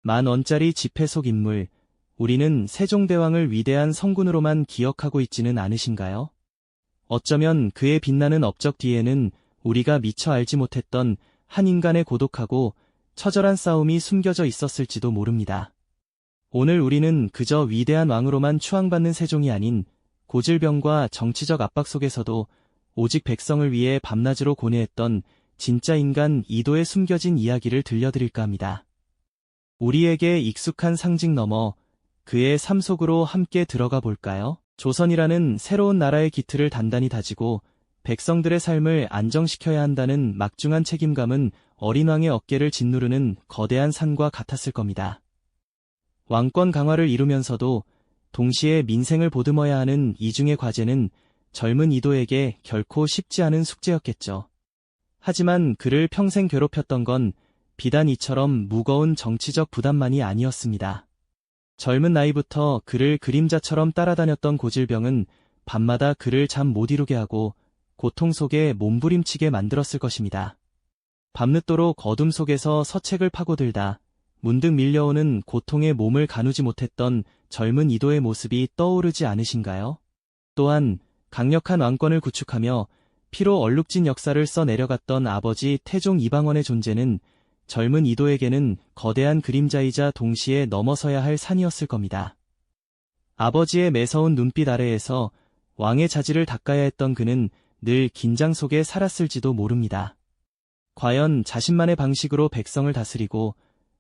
10,000원짜리 지폐 속 인물, 우리는 세종대왕을 위대한 성군으로만 기억하고 있지는 않으신가요? 어쩌면 그의 빛나는 업적 뒤에는 우리가 미처 알지 못했던 한 인간의 고독하고 처절한 싸움이 숨겨져 있었을지도 모릅니다. 오늘 우리는 그저 위대한 왕으로만 추앙받는 세종이 아닌 고질병과 정치적 압박 속에서도 오직 백성을 위해 밤낮으로 고뇌했던 진짜 인간 이도의 숨겨진 이야기를 들려드릴까 합니다. 우리에게 익숙한 상징 너머 그의 삶 속으로 함께 들어가 볼까요? 조선이라는 새로운 나라의 기틀을 단단히 다지고 백성들의 삶을 안정시켜야 한다는 막중한 책임감은 어린 왕의 어깨를 짓누르는 거대한 산과 같았을 겁니다. 왕권 강화를 이루면서도 동시에 민생을 보듬어야 하는 이중의 과제는 젊은 이도에게 결코 쉽지 않은 숙제였겠죠. 하지만 그를 평생 괴롭혔던 건 비단 이처럼 무거운 정치적 부담만이 아니었습니다. 젊은 나이부터 그를 그림자처럼 따라다녔던 고질병은 밤마다 그를 잠 못 이루게 하고 고통 속에 몸부림치게 만들었을 것입니다. 밤늦도록 어둠 속에서 서책을 파고들다 문득 밀려오는 고통에 몸을 가누지 못했던 젊은 이도의 모습이 떠오르지 않으신가요? 또한 강력한 왕권을 구축하며 피로 얼룩진 역사를 써내려갔던 아버지 태종 이방원의 존재는 젊은 이도에게는 거대한 그림자이자 동시에 넘어서야 할 산이었을 겁니다. 아버지의 매서운 눈빛 아래에서 왕의 자질을 닦아야 했던 그는 늘 긴장 속에 살았을지도 모릅니다. 과연 자신만의 방식으로 백성을 다스리고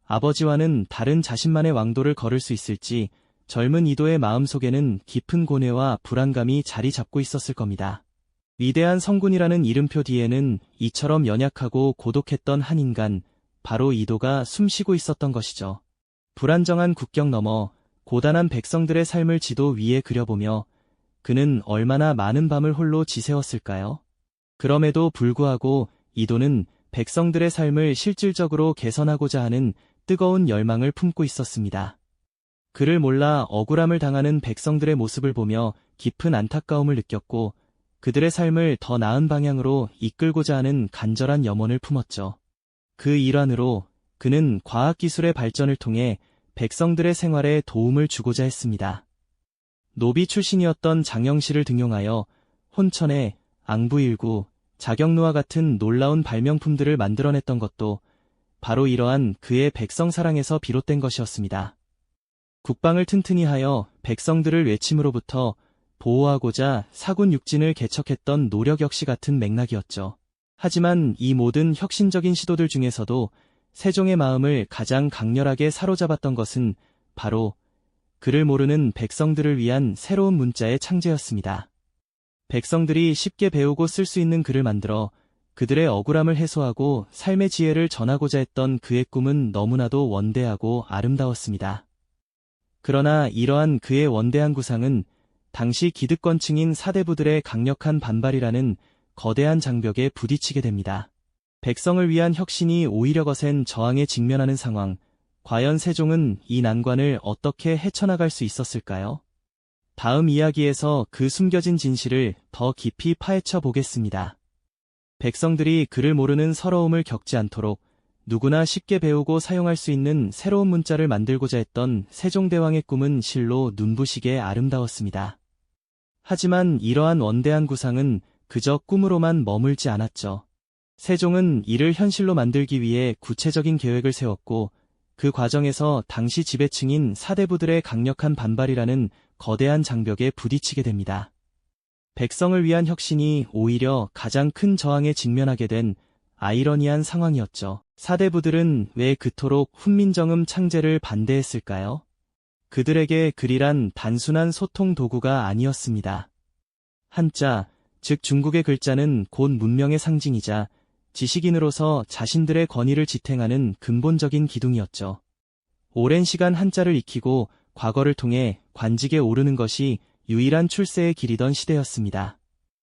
아버지와는 다른 자신만의 왕도를 걸을 수 있을지 젊은 이도의 마음속에는 깊은 고뇌와 불안감이 자리 잡고 있었을 겁니다. 위대한 성군이라는 이름표 뒤에는 이처럼 연약하고 고독했던 한 인간, 바로 이도가 숨쉬고 있었던 것이죠. 불안정한 국경 너머 고단한 백성들의 삶을 지도 위에 그려보며 그는 얼마나 많은 밤을 홀로 지새웠을까요? 그럼에도 불구하고 이도는 백성들의 삶을 실질적으로 개선하고자 하는 뜨거운 열망을 품고 있었습니다. 그를 몰라 억울함을 당하는 백성들의 모습을 보며 깊은 안타까움을 느꼈고 그들의 삶을 더 나은 방향으로 이끌고자 하는 간절한 염원을 품었죠. 그 일환으로 그는 과학기술의 발전을 통해 백성들의 생활에 도움을 주고자 했습니다. 노비 출신이었던 장영실을 등용하여 혼천에 앙부일구, 자경루와 같은 놀라운 발명품들을 만들어냈던 것도 바로 이러한 그의 백성 사랑에서 비롯된 것이었습니다. 국방을 튼튼히 하여 백성들을 외침으로부터 보호하고자 사군 육진을 개척했던 노력 역시 같은 맥락이었죠. 하지만 이 모든 혁신적인 시도들 중에서도 세종의 마음을 가장 강렬하게 사로잡았던 것은 바로 그를 모르는 백성들을 위한 새로운 문자의 창제였습니다. 백성들이 쉽게 배우고 쓸 수 있는 글을 만들어 그들의 억울함을 해소하고 삶의 지혜를 전하고자 했던 그의 꿈은 너무나도 원대하고 아름다웠습니다. 그러나 이러한 그의 원대한 구상은 당시 기득권층인 사대부들의 강력한 반발이라는 거대한 장벽에 부딪히게 됩니다. 백성을 위한 혁신이 오히려 거센 저항에 직면하는 상황, 과연 세종은 이 난관을 어떻게 헤쳐나갈 수 있었을까요? 다음 이야기에서 그 숨겨진 진실을 더 깊이 파헤쳐 보겠습니다. 백성들이 그를 모르는 서러움을 겪지 않도록 누구나 쉽게 배우고 사용할 수 있는 새로운 문자를 만들고자 했던 세종대왕의 꿈은 실로 눈부시게 아름다웠습니다. 하지만 이러한 원대한 구상은 그저 꿈으로만 머물지 않았죠. 세종은 이를 현실로 만들기 위해 구체적인 계획을 세웠고 그 과정에서 당시 지배층인 사대부들의 강력한 반발이라는 거대한 장벽에 부딪히게 됩니다. 백성을 위한 혁신이 오히려 가장 큰 저항에 직면하게 된 아이러니한 상황이었죠. 사대부들은 왜 그토록 훈민정음 창제를 반대했을까요? 그들에게 글이란 단순한 소통 도구가 아니었습니다. 한자, 즉 중국의 글자는 곧 문명의 상징이자 지식인으로서 자신들의 권위를 지탱하는 근본적인 기둥이었죠. 오랜 시간 한자를 익히고 과거를 통해 관직에 오르는 것이 유일한 출세의 길이던 시대였습니다.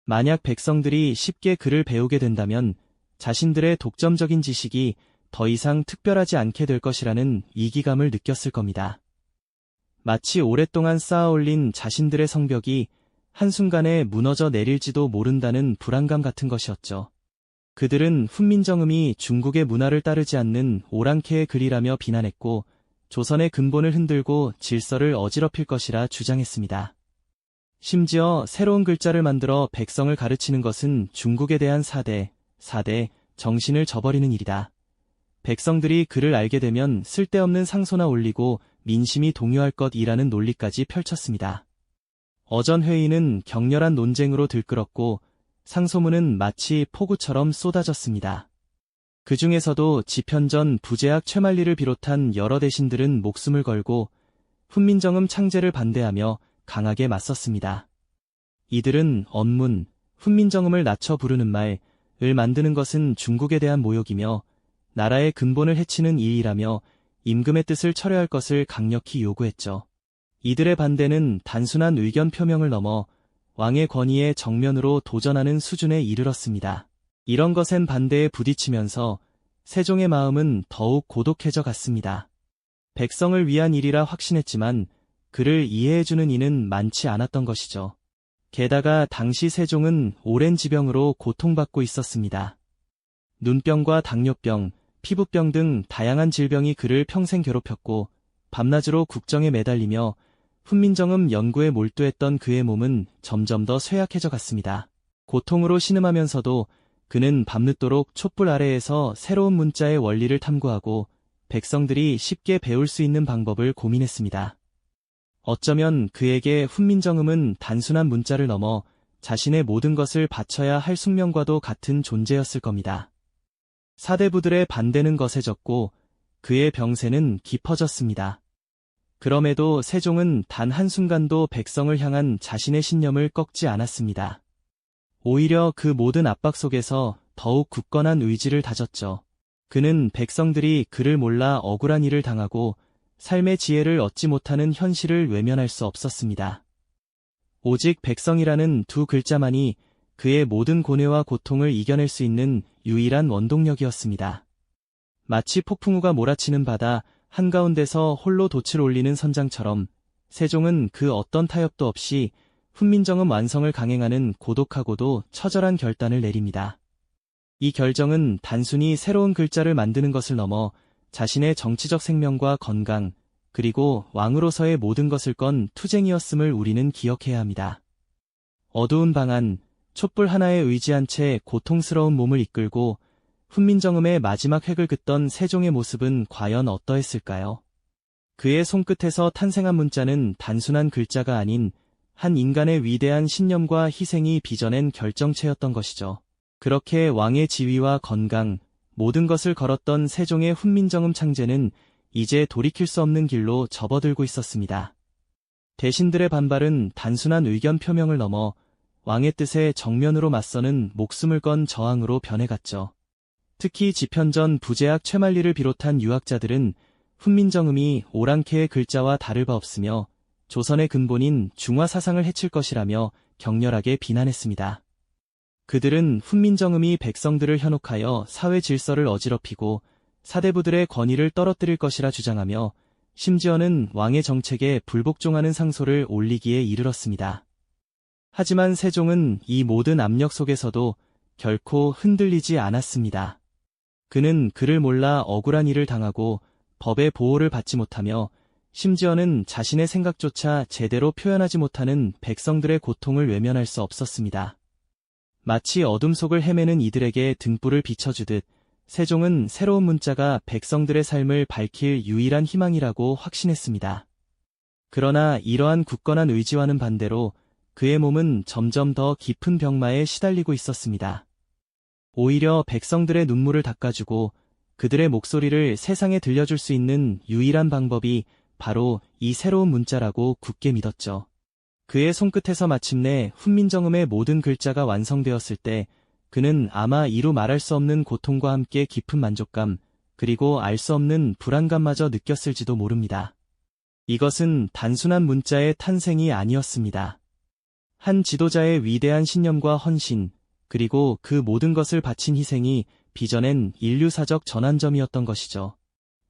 만약 백성들이 쉽게 글을 배우게 된다면 자신들의 독점적인 지식이 더 이상 특별하지 않게 될 것이라는 위기감을 느꼈을 겁니다. 마치 오랫동안 쌓아올린 자신들의 성벽이 한순간에 무너져 내릴지도 모른다는 불안감 같은 것이었죠. 그들은 훈민정음이 중국의 문화를 따르지 않는 오랑캐의 글이라며 비난했고 조선의 근본을 흔들고 질서를 어지럽힐 것이라 주장했습니다. 심지어 새로운 글자를 만들어 백성을 가르치는 것은 중국에 대한 사대 정신을 저버리는 일이다. 백성들이 글을 알게 되면 쓸데없는 상소나 올리고 민심이 동요할 것이라는 논리까지 펼쳤습니다. 어전 회의는 격렬한 논쟁으로 들끓었고 상소문은 마치 폭우처럼 쏟아졌습니다. 그 중에서도 지편전 부제학 최만리를 비롯한 여러 대신들은 목숨을 걸고 훈민정음 창제를 반대하며 강하게 맞섰습니다. 이들은 언문, 훈민정음을 낮춰 부르는 말을 만드는 것은 중국에 대한 모욕이며 나라의 근본을 해치는 일이라며 임금의 뜻을 철회할 것을 강력히 요구했죠. 이들의 반대는 단순한 의견 표명을 넘어 왕의 권위에 정면으로 도전하는 수준에 이르렀습니다. 이런 것엔 반대에 부딪히면서 세종의 마음은 더욱 고독해져 갔습니다. 백성을 위한 일이라 확신했지만 그를 이해해주는 이는 많지 않았던 것이죠. 게다가 당시 세종은 오랜 지병으로 고통받고 있었습니다. 눈병과 당뇨병, 피부병 등 다양한 질병이 그를 평생 괴롭혔고 밤낮으로 국정에 매달리며 훈민정음 연구에 몰두했던 그의 몸은 점점 더 쇠약해져 갔습니다. 고통으로 신음하면서도 그는 밤늦도록 촛불 아래에서 새로운 문자의 원리를 탐구하고 백성들이 쉽게 배울 수 있는 방법을 고민했습니다. 어쩌면 그에게 훈민정음은 단순한 문자를 넘어 자신의 모든 것을 바쳐야 할 숙명과도 같은 존재였을 겁니다. 사대부들의 반대는 거세졌고 그의 병세는 깊어졌습니다. 그럼에도 세종은 단 한순간도 백성을 향한 자신의 신념을 꺾지 않았습니다. 오히려 그 모든 압박 속에서 더욱 굳건한 의지를 다졌죠. 그는 백성들이 그를 몰라 억울한 일을 당하고 삶의 지혜를 얻지 못하는 현실을 외면할 수 없었습니다. 오직 백성이라는 두 글자만이 그의 모든 고뇌와 고통을 이겨낼 수 있는 유일한 원동력이었습니다. 마치 폭풍우가 몰아치는 바다 한가운데서 홀로 돛을 올리는 선장처럼 세종은 그 어떤 타협도 없이 훈민정음 완성을 강행하는 고독하고도 처절한 결단을 내립니다. 이 결정은 단순히 새로운 글자를 만드는 것을 넘어 자신의 정치적 생명과 건강, 그리고 왕으로서의 모든 것을 건 투쟁이었음을 우리는 기억해야 합니다. 어두운 방 안, 촛불 하나에 의지한 채 고통스러운 몸을 이끌고 훈민정음의 마지막 획을 긋던 세종의 모습은 과연 어떠했을까요? 그의 손끝에서 탄생한 문자는 단순한 글자가 아닌 한 인간의 위대한 신념과 희생이 빚어낸 결정체였던 것이죠. 그렇게 왕의 지위와 건강, 모든 것을 걸었던 세종의 훈민정음 창제는 이제 돌이킬 수 없는 길로 접어들고 있었습니다. 대신들의 반발은 단순한 의견 표명을 넘어 왕의 뜻에 정면으로 맞서는 목숨을 건 저항으로 변해갔죠. 특히 지편전 부제학 최만리를 비롯한 유학자들은 훈민정음이 오랑캐의 글자와 다를 바 없으며 조선의 근본인 중화 사상을 해칠 것이라며 격렬하게 비난했습니다. 그들은 훈민정음이 백성들을 현혹하여 사회 질서를 어지럽히고 사대부들의 권위를 떨어뜨릴 것이라 주장하며 심지어는 왕의 정책에 불복종하는 상소를 올리기에 이르렀습니다. 하지만 세종은 이 모든 압력 속에서도 결코 흔들리지 않았습니다. 그는 그를 몰라 억울한 일을 당하고 법의 보호를 받지 못하며 심지어는 자신의 생각조차 제대로 표현하지 못하는 백성들의 고통을 외면할 수 없었습니다. 마치 어둠 속을 헤매는 이들에게 등불을 비춰주듯 세종은 새로운 문자가 백성들의 삶을 밝힐 유일한 희망이라고 확신했습니다. 그러나 이러한 굳건한 의지와는 반대로 그의 몸은 점점 더 깊은 병마에 시달리고 있었습니다. 오히려 백성들의 눈물을 닦아주고 그들의 목소리를 세상에 들려줄 수 있는 유일한 방법이 바로 이 새로운 문자라고 굳게 믿었죠. 그의 손끝에서 마침내 훈민정음의 모든 글자가 완성되었을 때 그는 아마 이루 말할 수 없는 고통과 함께 깊은 만족감, 그리고 알 수 없는 불안감마저 느꼈을지도 모릅니다. 이것은 단순한 문자의 탄생이 아니었습니다. 한 지도자의 위대한 신념과 헌신, 그리고 그 모든 것을 바친 희생이 빚어낸 인류사적 전환점이었던 것이죠.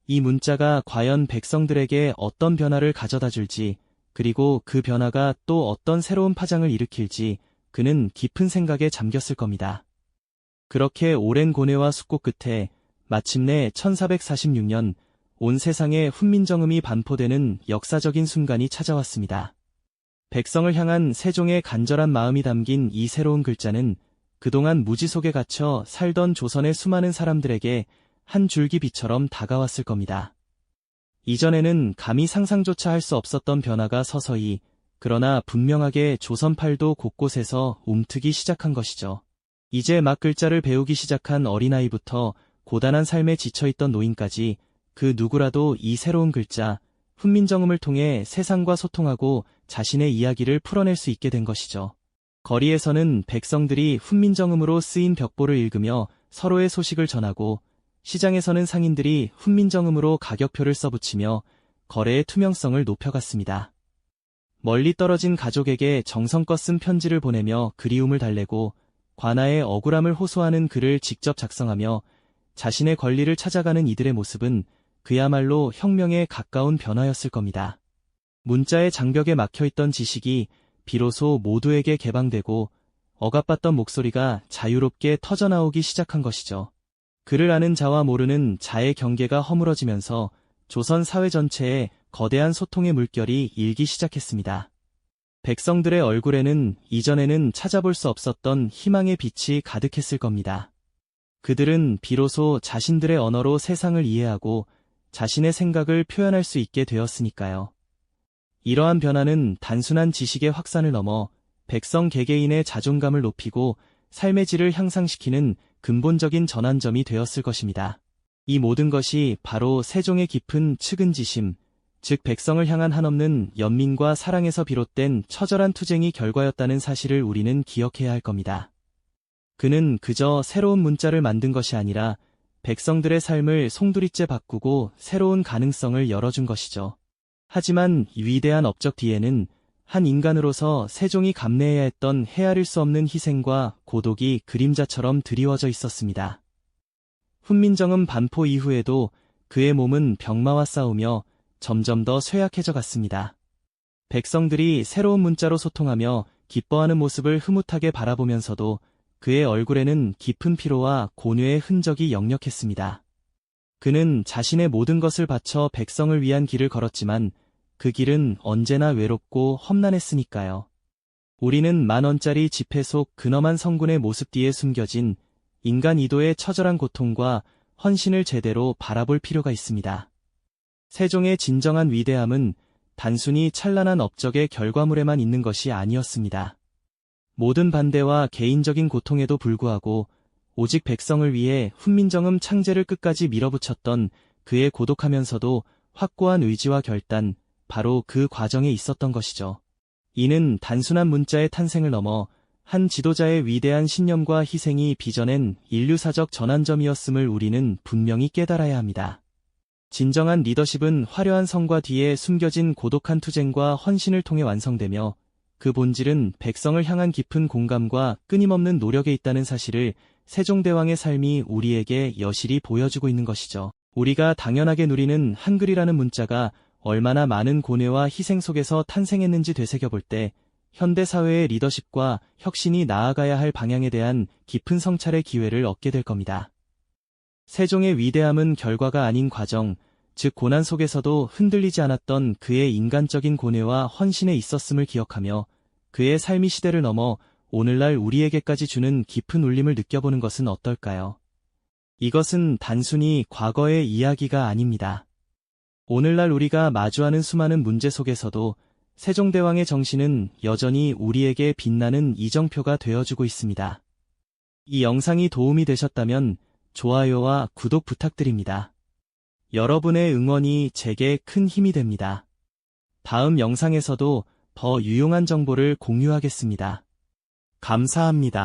이 문자가 과연 백성들에게 어떤 변화를 가져다 줄지, 그리고 그 변화가 또 어떤 새로운 파장을 일으킬지 그는 깊은 생각에 잠겼을 겁니다. 그렇게 오랜 고뇌와 숙고 끝에 마침내 1446년 온 세상에 훈민정음이 반포되는 역사적인 순간이 찾아왔습니다. 백성을 향한 세종의 간절한 마음이 담긴 이 새로운 글자는 그동안 무지 속에 갇혀 살던 조선의 수많은 사람들에게 한 줄기 빛처럼 다가왔을 겁니다. 이전에는 감히 상상조차 할 수 없었던 변화가 서서히, 그러나 분명하게 조선팔도 곳곳에서 움트기 시작한 것이죠. 이제 막 글자를 배우기 시작한 어린아이부터 고단한 삶에 지쳐있던 노인까지 그 누구라도 이 새로운 글자, 훈민정음을 통해 세상과 소통하고 자신의 이야기를 풀어낼 수 있게 된 것이죠. 거리에서는 백성들이 훈민정음으로 쓰인 벽보를 읽으며 서로의 소식을 전하고, 시장에서는 상인들이 훈민정음으로 가격표를 써붙이며 거래의 투명성을 높여갔습니다. 멀리 떨어진 가족에게 정성껏 쓴 편지를 보내며 그리움을 달래고, 관아의 억울함을 호소하는 글을 직접 작성하며 자신의 권리를 찾아가는 이들의 모습은 그야말로 혁명에 가까운 변화였을 겁니다. 문자의 장벽에 막혀있던 지식이 비로소 모두에게 개방되고 억압받던 목소리가 자유롭게 터져나오기 시작한 것이죠. 글을 아는 자와 모르는 자의 경계가 허물어지면서 조선 사회 전체에 거대한 소통의 물결이 일기 시작했습니다. 백성들의 얼굴에는 이전에는 찾아볼 수 없었던 희망의 빛이 가득했을 겁니다. 그들은 비로소 자신들의 언어로 세상을 이해하고 자신의 생각을 표현할 수 있게 되었으니까요. 이러한 변화는 단순한 지식의 확산을 넘어 백성 개개인의 자존감을 높이고 삶의 질을 향상시키는 근본적인 전환점이 되었을 것입니다. 이 모든 것이 바로 세종의 깊은 측은지심, 즉 백성을 향한 한없는 연민과 사랑에서 비롯된 처절한 투쟁이 결과였다는 사실을 우리는 기억해야 할 겁니다. 그는 그저 새로운 문자를 만든 것이 아니라 백성들의 삶을 송두리째 바꾸고 새로운 가능성을 열어준 것이죠. 하지만 위대한 업적 뒤에는 한 인간으로서 세종이 감내해야 했던 헤아릴 수 없는 희생과 고독이 그림자처럼 드리워져 있었습니다. 훈민정음 반포 이후에도 그의 몸은 병마와 싸우며 점점 더 쇠약해져 갔습니다. 백성들이 새로운 문자로 소통하며 기뻐하는 모습을 흐뭇하게 바라보면서도 그의 얼굴에는 깊은 피로와 곤뇌의 흔적이 역력했습니다. 그는 자신의 모든 것을 바쳐 백성을 위한 길을 걸었지만 그 길은 언제나 외롭고 험난했으니까요. 우리는 10,000원짜리 지폐 속 근엄한 성군의 모습 뒤에 숨겨진 인간 이도의 처절한 고통과 헌신을 제대로 바라볼 필요가 있습니다. 세종의 진정한 위대함은 단순히 찬란한 업적의 결과물에만 있는 것이 아니었습니다. 모든 반대와 개인적인 고통에도 불구하고 오직 백성을 위해 훈민정음 창제를 끝까지 밀어붙였던 그의 고독하면서도 확고한 의지와 결단, 바로 그 과정에 있었던 것이죠. 이는 단순한 문자의 탄생을 넘어 한 지도자의 위대한 신념과 희생이 빚어낸 인류사적 전환점이었음을 우리는 분명히 깨달아야 합니다. 진정한 리더십은 화려한 성과 뒤에 숨겨진 고독한 투쟁과 헌신을 통해 완성되며 그 본질은 백성을 향한 깊은 공감과 끊임없는 노력에 있다는 사실을 세종대왕의 삶이 우리에게 여실히 보여주고 있는 것이죠. 우리가 당연하게 누리는 한글이라는 문자가 얼마나 많은 고뇌와 희생 속에서 탄생했는지 되새겨볼 때 현대사회의 리더십과 혁신이 나아가야 할 방향에 대한 깊은 성찰의 기회를 얻게 될 겁니다. 세종의 위대함은 결과가 아닌 과정, 즉 고난 속에서도 흔들리지 않았던 그의 인간적인 고뇌와 헌신에 있었음을 기억하며 그의 삶이 시대를 넘어 오늘날 우리에게까지 주는 깊은 울림을 느껴보는 것은 어떨까요? 이것은 단순히 과거의 이야기가 아닙니다. 오늘날 우리가 마주하는 수많은 문제 속에서도 세종대왕의 정신은 여전히 우리에게 빛나는 이정표가 되어주고 있습니다. 이 영상이 도움이 되셨다면 좋아요와 구독 부탁드립니다. 여러분의 응원이 제게 큰 힘이 됩니다. 다음 영상에서도 더 유용한 정보를 공유하겠습니다. 감사합니다.